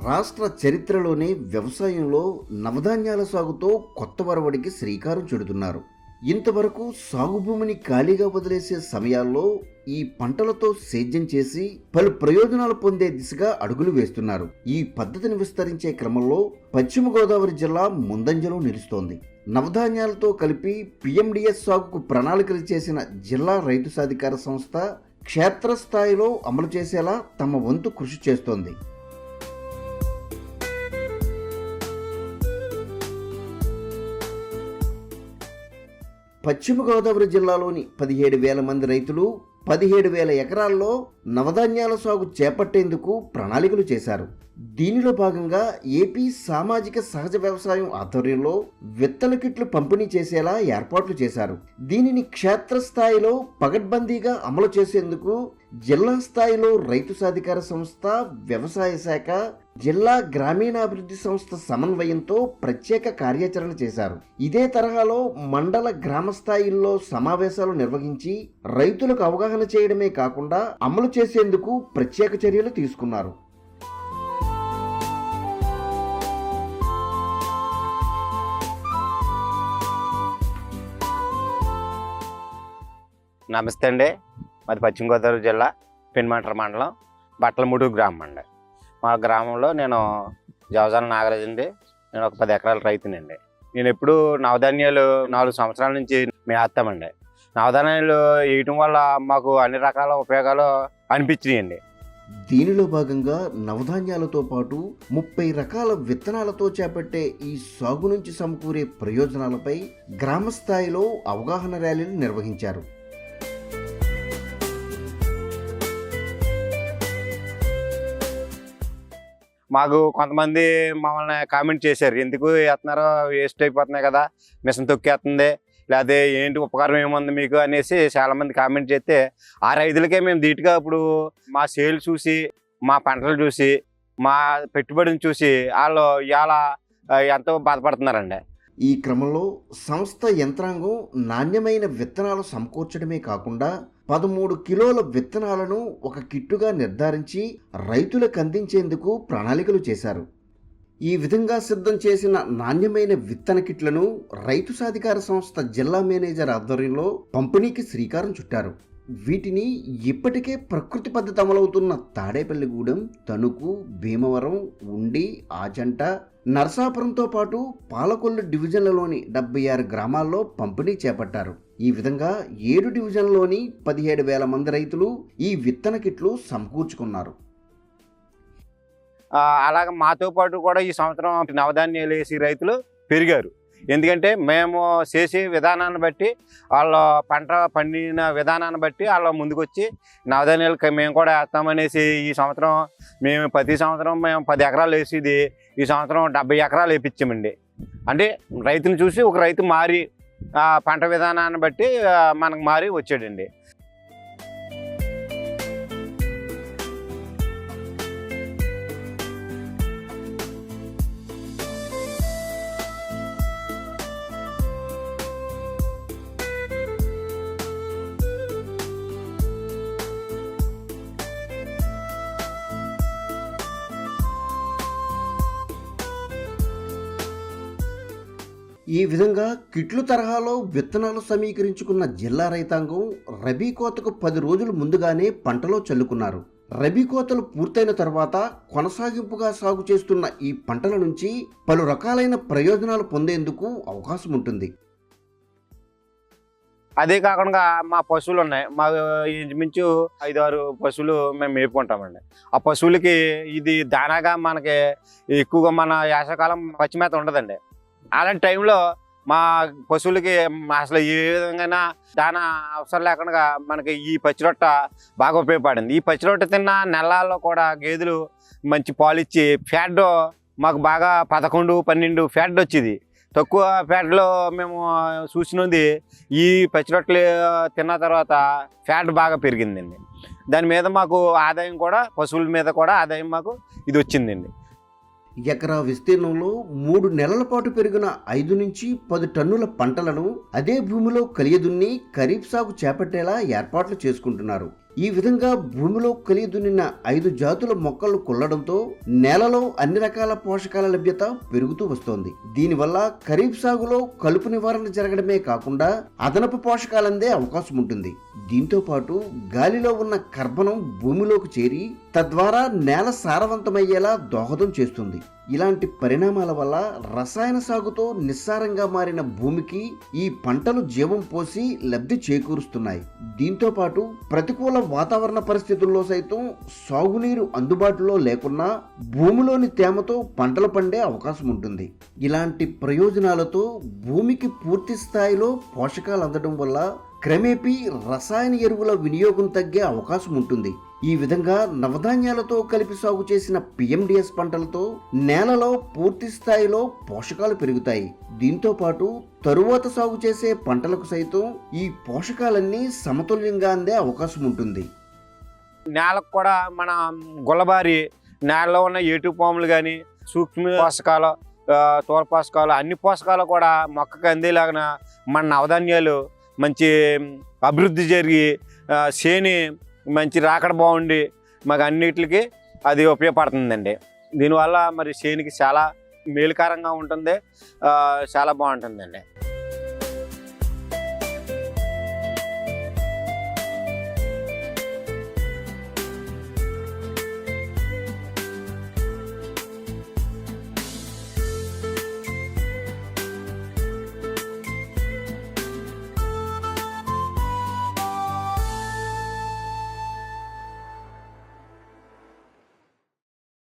రాష్ట్ర చరిత్రలోనే వ్యవసాయంలో నవధాన్యాల సాగుతో కొత్త వరవడికి శ్రీకారం చుడుతున్నారు. ఇంతవరకు సాగు భూమిని ఖాళీగా వదిలేసే సమయాల్లో ఈ పంటలతో సేద్యం చేసి పలు ప్రయోజనాలు పొందే దిశగా అడుగులు వేస్తున్నారు. ఈ పద్ధతిని విస్తరించే క్రమంలో పశ్చిమ గోదావరి జిల్లా ముందంజలో నిలుస్తోంది. నవధాన్యాలతో కలిపి పిఎండిఎస్ సాగుకు ప్రణాళికలు చేసిన జిల్లా రైతు సాధికార సంస్థ క్షేత్రస్థాయిలో అమలు చేసేలా తమ వంతు కృషి చేస్తోంది. పశ్చిమ గోదావరి జిల్లాలోని 17,000 మంది రైతులు 17,000 ఎకరాల్లో నవధాన్యాల సాగు చేపట్టేందుకు ప్రణాళికలు చేశారు. దీనిలో భాగంగా ఏపీ సామాజిక సహజ వ్యవసాయం ఆధ్వర్యంలో విత్తన కిట్లు పంపిణీ చేసేలా ఏర్పాట్లు చేశారు. దీనిని క్షేత్రస్థాయిలో పగడ్బందీగా అమలు చేసేందుకు జిల్లా స్థాయిలో రైతు సాధికార సంస్థ, వ్యవసాయ శాఖ, జిల్లా గ్రామీణాభివృద్ధి సంస్థ సమన్వయంతో ప్రత్యేక కార్యాచరణ చేశారు. ఇదే తరహాలో మండల గ్రామ స్థాయిల్లో సమావేశాలు నిర్వహించి రైతులకు అవగాహన చేయడమే కాకుండా అమలు చేసేందుకు ప్రత్యేక చర్యలు తీసుకున్నారు. నమస్తే అండి. మాది పశ్చిమ గోదావరి జిల్లా పెనుమంట్ర మండలం బట్టలమూడు గ్రామం అండి. మా గ్రామంలో నేను జవజాల నాగరాజు అండి. నేను ఒక 10 ఎకరాల రైతునండి. నేను ఎప్పుడు నవధాన్యాలు 4 సంవత్సరాల నుంచి మేము వేస్తామండి. నవధాన్యాలు వేయటం వల్ల మాకు అన్ని రకాల ఉపయోగాలు అనిపించినాయండి. దీనిలో భాగంగా నవధాన్యాలతో పాటు 30 రకాల విత్తనాలతో చేపట్టే ఈ సాగు నుంచి సమకూరే ప్రయోజనాలపై గ్రామ స్థాయిలో అవగాహన ర్యాలీలు నిర్వహించారు. మాకు కొంతమంది మమ్మల్ని కామెంట్ చేశారు, ఎందుకు వేస్తున్నారో, వేస్ట్ అయిపోతున్నాయి కదా, మిషన్ తొక్కేస్తుంది, లేకపోతే ఏంటి ఉపకారం ఏముంది మీకు అనేసి చాలామంది కామెంట్ చేస్తే ఆ రైతులకే మేము ధీటుగా ఇప్పుడు మా సేల్ చూసి, మా పంటలు చూసి, మా పెట్టుబడిని చూసి వాళ్ళు ఇవాళ ఎంతో బాధపడుతున్నారండి. ఈ క్రమంలో సంస్థ యంత్రాంగం నాణ్యమైన విత్తనాలు సమకూర్చడమే కాకుండా 13 కిలోల విత్తనాలను ఒక కిట్టుగా నిర్ధారించి రైతులకు అందించేందుకు ప్రణాళికలు చేశారు. ఈ విధంగా సిద్ధం చేసిన నాణ్యమైన విత్తన కిట్లను రైతు సాధికార సంస్థ జిల్లా మేనేజర్ ఆధ్వర్యంలో పంపిణీకి శ్రీకారం చుట్టారు. వీటిని ఇప్పటికే ప్రకృతి పద్ధతి అమలవుతున్న తాడేపల్లిగూడెం, తణుకు, భీమవరం, ఉండి, ఆచంట, నరసాపురంతో పాటు పాలకొల్లు డివిజన్లలోని 76 గ్రామాల్లో పంపిణీ చేపట్టారు. ఈ విధంగా 7 డివిజన్లలోని 17,000 మంది రైతులు ఈ విత్తన కిట్లు సమకూర్చుకున్నారు. అలాగే మాతో పాటు కూడా ఈ సంవత్సరం నవధాన్యాలు వేసి రైతులు పెరిగారు. ఎందుకంటే మేము చేసే విధానాన్ని బట్టి, వాళ్ళ పంట పండిన విధానాన్ని బట్టి వాళ్ళు ముందుకొచ్చి నవధాన్యాలు మేము కూడా వేస్తామనేసి ఈ సంవత్సరం మేము ప్రతి సంవత్సరం మేము 10 ఎకరాలు వేసేది ఈ సంవత్సరం 70 ఎకరాలు వేయించామండి. అంటే రైతుని చూసి ఒక రైతు మారి పంట విధానాన్ని బట్టి మనకు మారి వచ్చాడండి. ఈ విధంగా కిట్లు తరహాలో విత్తనాలు సమీకరించుకున్న జిల్లా రైతాంగం రబీ కోతకు 10 రోజులు ముందుగానే పంటలో చల్లుకున్నారు. రబీ కోతలు పూర్తయిన తర్వాత కొనసాగింపుగా సాగు చేస్తున్న ఈ పంటల నుంచి పలు రకాలైన ప్రయోజనాలు పొందేందుకు అవకాశం ఉంటుంది. అదే కాకుండా మా పశువులు ఉన్నాయి. మా ఇంచుమించు 5-6 పశువులు మేము మేపుకుంటామండి. ఆ పశువులకి ఇది దానాగా మనకి ఎక్కువగా మన యాసకాలం పచ్చిమేత ఉండదండి. అలాంటి టైంలో మా పశువులకి అసలు ఏ విధంగా దానా అవసరం లేకుండా మనకి ఈ పచ్చిరొట్ట బాగా ఉపయోగపడింది. ఈ పచ్చిరొట్ట తిన్న నెలల్లో కూడా గేదెలు మంచి పాలు ఇచ్చి ఫ్యాట్ మాకు బాగా 11-12 ఫ్యాట్ వచ్చేది. తక్కువ ఫ్యాట్లో మేము చూసినది ఈ పచ్చిరొట్టలు తిన్న తర్వాత ఫ్యాట్ బాగా పెరిగిందండి. దాని మీద మాకు ఆదాయం కూడా, పశువుల మీద కూడా ఆదాయం మాకు ఇది వచ్చిందండి. ఎకరా విస్తీర్ణంలో 3 నెలల పాటు పెరిగిన 5 నుంచి 10 టన్నుల పంటలను అదే భూమిలో కలియదున్ని ఖరీఫ్ సాగు చేపట్టేలా ఏర్పాట్లు చేసుకుంటున్నారు. ఈ విధంగా భూమిలో కలియదున్నిన 5 జాతుల మొక్కలు కొల్లడంతో నేలలో అన్ని రకాల పోషకాల లభ్యత పెరుగుతూ వస్తోంది. దీనివల్ల ఖరీఫ్ సాగులో కలుపు నివారణ జరగడమే కాకుండా అదనపు పోషకాలందే అవకాశం ఉంటుంది. దీంతో పాటు గాలిలో ఉన్న కర్బనం భూమిలోకి చేరి తద్వారా నేల సారవంతమయ్యేలా దోహదం చేస్తుంది. ఇలాంటి పరిణామాల వల్ల రసాయన సాగుతో నిస్సారంగా మారిన భూమికి ఈ పంటలు జీవం పోసి లబ్ధి చేకూరుస్తున్నాయి. దీంతో పాటు ప్రతికూల వాతావరణ పరిస్థితుల్లో సైతం సాగునీరు అందుబాటులో లేకున్నా భూమిలోని తేమతో పంటలు పండే అవకాశం ఉంటుంది. ఇలాంటి ప్రయోజనాలతో భూమికి పూర్తి స్థాయిలో పోషకాలు అందడం వల్ల క్రమేపీ రసాయన ఎరువుల వినియోగం తగ్గే అవకాశం ఉంటుంది. ఈ విధంగా నవధాన్యాలతో కలిపి సాగు చేసిన PMDS పంటలతో నేలలో పూర్తి స్థాయిలో పోషకాలు పెరుగుతాయి. దీంతో పాటు తరువాత సాగు చేసే పంటలకు సైతం ఈ పోషకాలన్నీ సమతుల్యంగా అందే అవకాశం ఉంటుంది. నేలకు కూడా మన గుల్లబారి నేలలో ఉన్న ఏటు పాములు కానీ, సూక్ష్మ పోషకాలు, తోర పోషకాలు, అన్ని పోషకాలు కూడా మొక్కకు అందేలాగా మన నవధాన్యాలు మంచి అభివృద్ధి జరిగి చేని మంచి రాకడ బాగుండి మాకు అన్నిటికి అది ఉపయోగపడుతుందండి. దీనివల్ల మరి చేనికి చాలా మేలుకరంగా ఉంటుంది, చాలా బాగుంటుందండి.